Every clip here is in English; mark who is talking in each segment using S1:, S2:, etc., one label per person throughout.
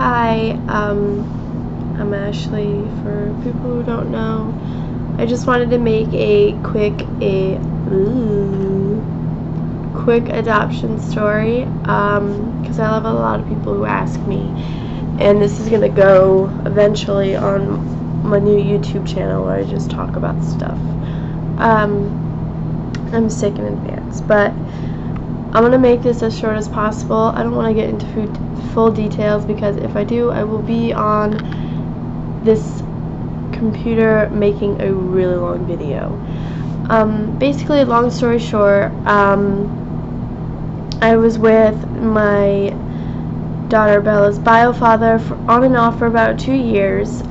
S1: Hi, I'm Ashley. For people who don't know, I just wanted to make a quick adoption story because I love a lot of people who ask me, and this is gonna go eventually on my new YouTube channel where I just talk about stuff. I'm sick in advance, but I'm going to make this as short as possible. I don't want to get into full details because if I do, I will be on this computer making a really long video. Basically, long story short, I was with my daughter Bella's bio father on and off for about 2 years.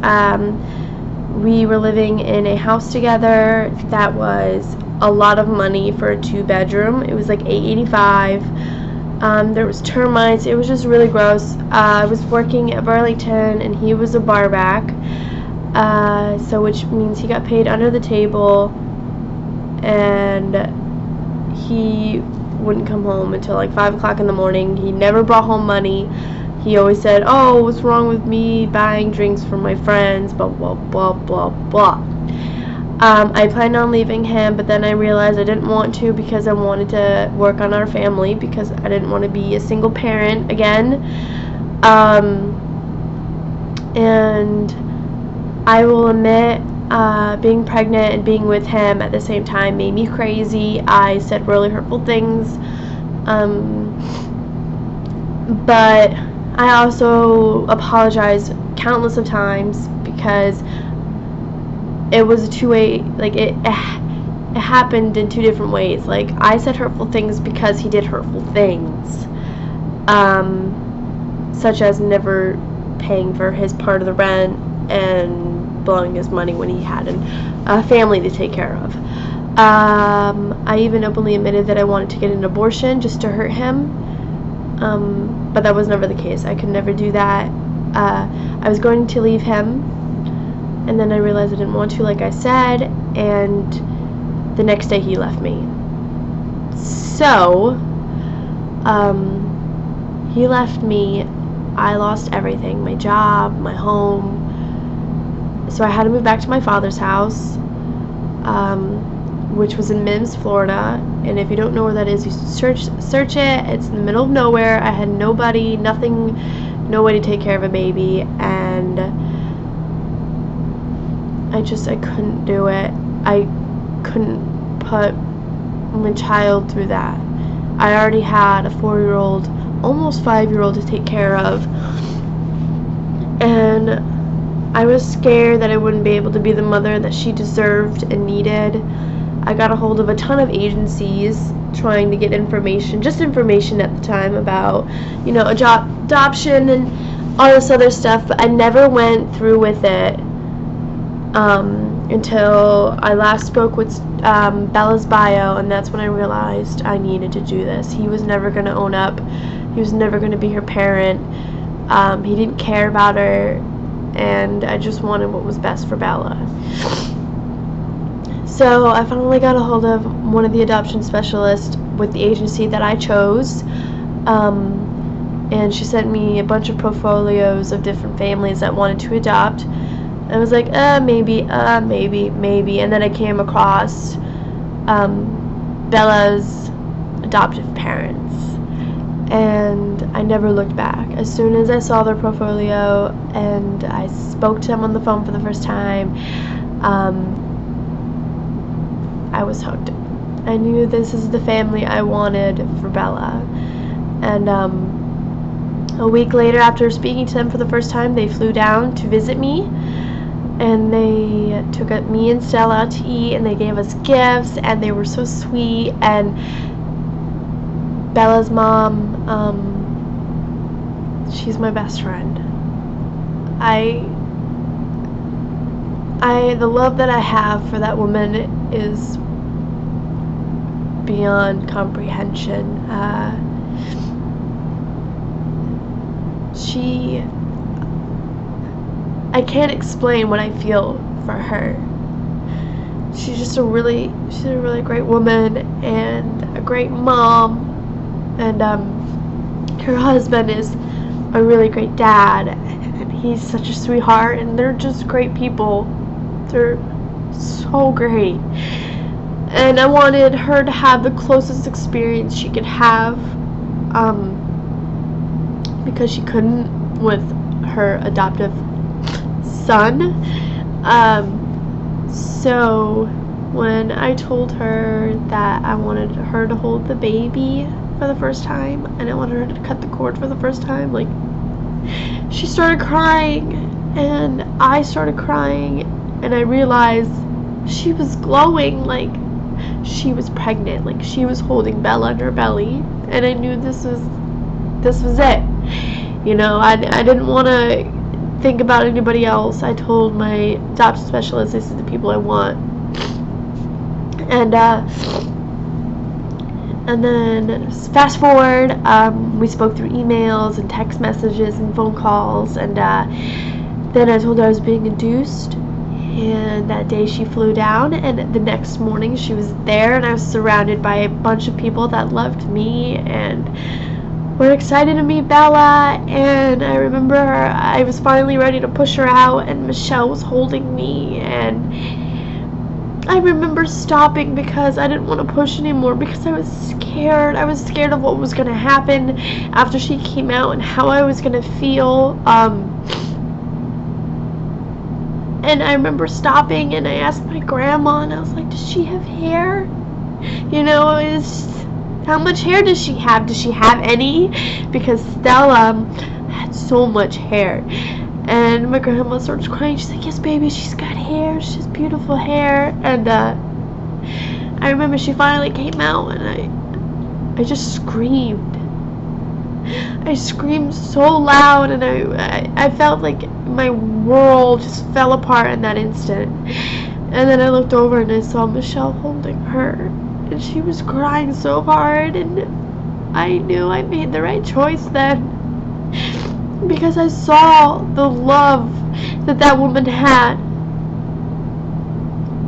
S1: We were living in a house together that was a lot of money for a 2-bedroom. It was like $885. There was termites. It was just really gross. I was working at Burlington and he was a bar back, so which means he got paid under the table, and he wouldn't come home until like 5 o'clock in the morning. He never brought home money. He always said, "Oh, what's wrong with me buying drinks for my friends, blah blah blah blah blah." I planned on leaving him, but then I realized I didn't want to because I wanted to work on our family because I didn't want to be a single parent again. And I will admit, being pregnant and being with him at the same time made me crazy. I said really hurtful things. But I also apologized countless of times because it was a two-way, like it happened in 2 different ways. Like, I said hurtful things because he did hurtful things, such as never paying for his part of the rent and blowing his money when he had a family to take care of. I even openly admitted that I wanted to get an abortion just to hurt him, but that was never the case. I could never do that. I was going to leave him, and then I realized I didn't want to, like I said, and the next day he left me. So, he left me. I lost everything, my job, my home. So I had to move back to my father's house, which was in Mims, Florida. And if you don't know where that is, you search it. It's in the middle of nowhere. I had nobody, nothing, no way to take care of a baby, and I couldn't do it. I couldn't put my child through that. I already had a 4-year-old, almost 5-year-old to take care of, and I was scared that I wouldn't be able to be the mother that she deserved and needed. I got a hold of a ton of agencies trying to get information, just information at the time about, adoption and all this other stuff, but I never went through with it until I last spoke with Bella's bio, and that's when I realized I needed to do this. He was never going to own up. He was never going to be her parent. He didn't care about her, and I just wanted what was best for Bella. So I finally got a hold of one of the adoption specialists with the agency that I chose, and she sent me a bunch of portfolios of different families that wanted to adopt. I was like, maybe, and then I came across Bella's adoptive parents, and I never looked back. As soon as I saw their portfolio and I spoke to them on the phone for the first time, I was hooked. I knew this is the family I wanted for Bella. And a week later, after speaking to them for the first time, they flew down to visit me, and they took me and Stella out to eat, and they gave us gifts, and they were so sweet. And Bella's mom, she's my best friend. The love that I have for that woman is beyond comprehension. I can't explain what I feel for her. She's a really great woman and a great mom, and her husband is a really great dad, and he's such a sweetheart, and they're just great people. They're so great. And I wanted her to have the closest experience she could have, because she couldn't with her adoptive son. So when I told her that I wanted her to hold the baby for the first time, and I wanted her to cut the cord for the first time, like, she started crying, and I started crying, and I realized she was glowing like she was pregnant, like she was holding Bella in her belly, and I knew this was it. You know, I didn't want to think about anybody else. I told my adoption specialist, this is the people I want. And then fast forward, we spoke through emails and text messages and phone calls, and then I told her I was being induced, and that day she flew down, and the next morning she was there, and I was surrounded by a bunch of people that loved me and were excited to meet Bella. And I remember I was finally ready to push her out, and Michelle was holding me, and I remember stopping because I didn't want to push anymore, because I was scared. I was scared of what was going to happen after she came out and how I was going to feel. And I remember stopping, and I asked my grandma, and I was like, does she have hair? You know, how much hair does she have? Does she have any? Because Stella had so much hair. And my grandma starts crying. She's like, yes, baby, she's got hair. She has beautiful hair. And I remember she finally came out, and I just screamed. I screamed so loud, and I felt like my world just fell apart in that instant. And then I looked over, and I saw Michelle holding her, and she was crying so hard, and I knew I made the right choice then, because I saw the love that woman had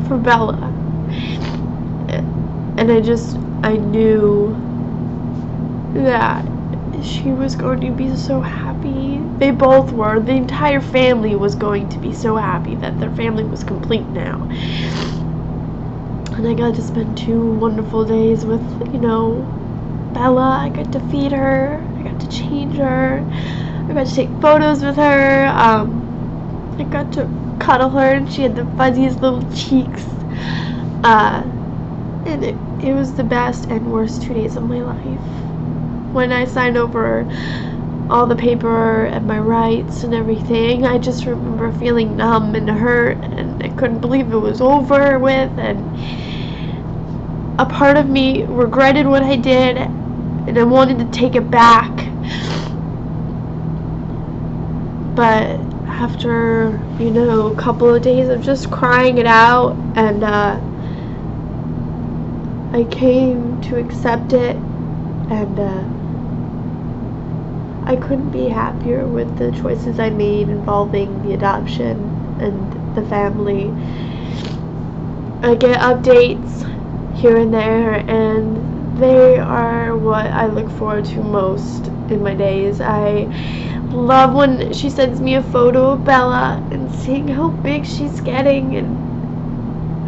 S1: for Bella. And I knew that she was going to be so happy. They both were. The entire family was going to be so happy that their family was complete now. And I got to spend 2 wonderful days with, Bella. I got to feed her. I got to change her. I got to take photos with her. I got to cuddle her, and she had the fuzziest little cheeks. And it was the best and worst 2 days of my life. When I signed over all the paper and my rights and everything, I just remember feeling numb and hurt, and I couldn't believe it was over with, and a part of me regretted what I did, and I wanted to take it back. But after, a couple of days of just crying it out, and I came to accept it, and I couldn't be happier with the choices I made involving the adoption and the family. I get updates here and there, and they are what I look forward to most in my days. I love when she sends me a photo of Bella and seeing how big she's getting and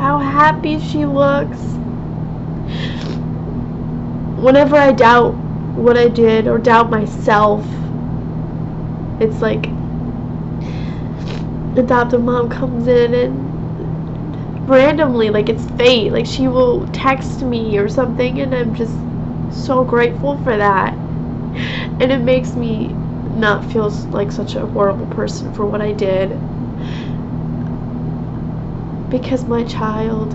S1: how happy she looks. Whenever I doubt what I did or doubt myself, it's like adoptive mom comes in and randomly, like it's fate, like she will text me or something, and I'm just so grateful for that. And it makes me not feel like such a horrible person for what I did, because my child,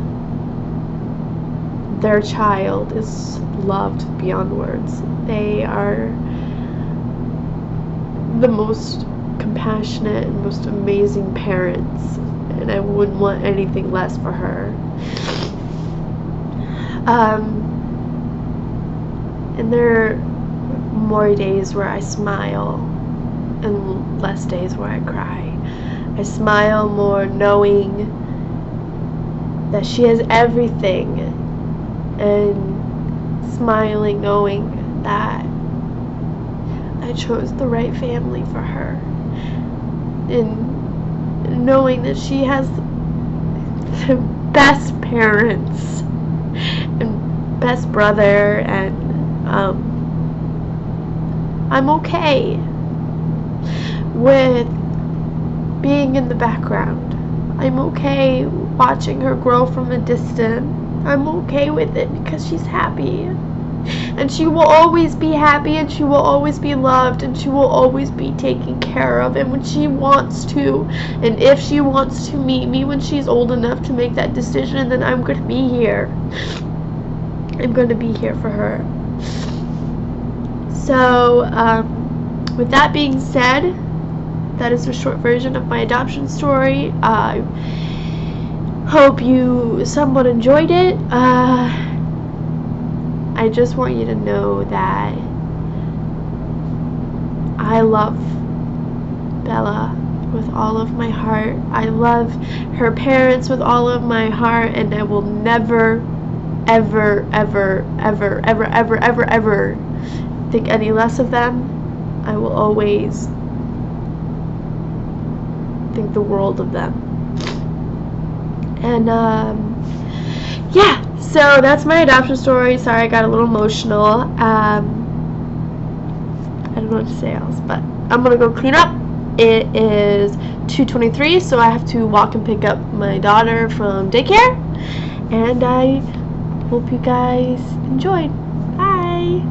S1: their child, is loved beyond words. They are the most compassionate and most amazing parents, and I wouldn't want anything less for her. And there are more days where I smile and less days where I cry. I smile more knowing that she has everything, and smiling knowing that I I chose the right family for her. And knowing that she has the best parents and best brother, and I'm okay with being in the background. I'm okay watching her grow from a distance. I'm okay with it because she's happy. And she will always be happy, and she will always be loved, and she will always be taken care of. And when she wants to, and if she wants to meet me when she's old enough to make that decision, then I'm going to be here. I'm going to be here for her. So, with that being said, that is the short version of my adoption story. I hope you somewhat enjoyed it. I just want you to know that I love Bella with all of my heart. I love her parents with all of my heart, and I will never, ever, ever, ever, ever, ever, ever, ever think any less of them. I will always think the world of them. And yeah, so that's my adoption story. Sorry I got a little emotional. I don't know what to say else, but I'm gonna go clean up. It is 2:23, so I have to walk and pick up my daughter from daycare, and I hope you guys enjoyed. Bye.